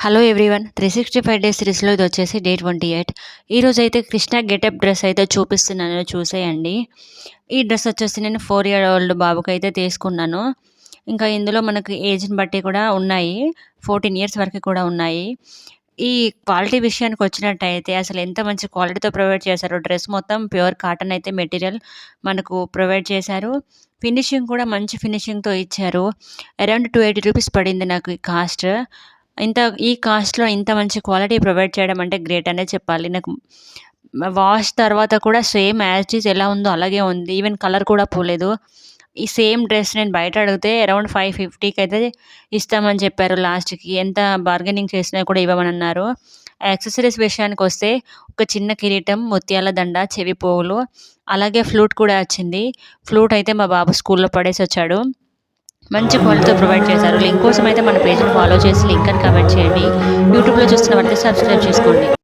Hello everyone 365 days సిరీస్‌లో ఇదొచ్చేసి day 28. ఈరోజైతే Krishna getup dress అయితే చూపిస్తున్నాను చూసేయండి. ఈ డ్రెస్ వచ్చేసి నేను 4 ఇయర్ ఓల్డ్ బాబుకైతే తీసుకున్నాను. ఇంకా ఇందులో మనకు ఏజ్‌ని బట్టి కూడా ఉన్నాయి. 14 ఇయర్స్ వరకు కూడా ఉన్నాయి. ఈ క్వాలిటీ విషయానికొచ్చినట్టయితే అసలు ఎంత మంచి క్వాలిటీతో ప్రొవైడ్ చేశారో డ్రెస్ మొత్తం ప్యూర్ కాటన్ అయితే మెటీరియల్ మనకు ప్రొవైడ్ చేశారు. ఫినిషింగ్ కూడా మంచి ఫినిషింగ్‌తో ఇచ్చారు. అరౌండ్ 280 రూపీస్ పడింది నాకు ఈ కాస్ట్. ఈ కాస్ట్‌లో ఇంత మంచి క్వాలిటీ ప్రొవైడ్ చేయడం అంటే గ్రేట్ అనే చెప్పాలి. నాకు వాష్ తర్వాత కూడా సేమ్ యాజ్ ఇట్ ఈజ్ ఎలా ఉందో అలాగే ఉంది. ఈవెన్ కలర్ కూడా పోలేదు. ఈ సేమ్ డ్రెస్ నేను బయట అడిగితే అరౌండ్ 550కి అయితే ఇస్తామని చెప్పారు లాస్ట్‌కి. ఎంత బార్గెనింగ్ చేసినా కూడా ఇవ్వమనన్నారు. యాక్సెసరీస్ విషయానికొస్తే ఒక చిన్న కిరీటం, ముత్యాల దండ, చెవి పోగులు, అలాగే ఫ్లూట్ కూడా వచ్చింది. ఫ్లూట్ అయితే మా బాబు స్కూల్‌లో పడేసొచ్చాడు. మంచి క్వాలిటీతో ప్రొవైడ్ చేశారు. లింక్ కోసం అయితే మన పేజ్‌ని ఫాలో చేసి లింక్ అని కామెంట్ చేయండి. యూట్యూబ్‌లో చూస్తున్న వారైతే సబ్స్క్రైబ్ చేసుకోండి.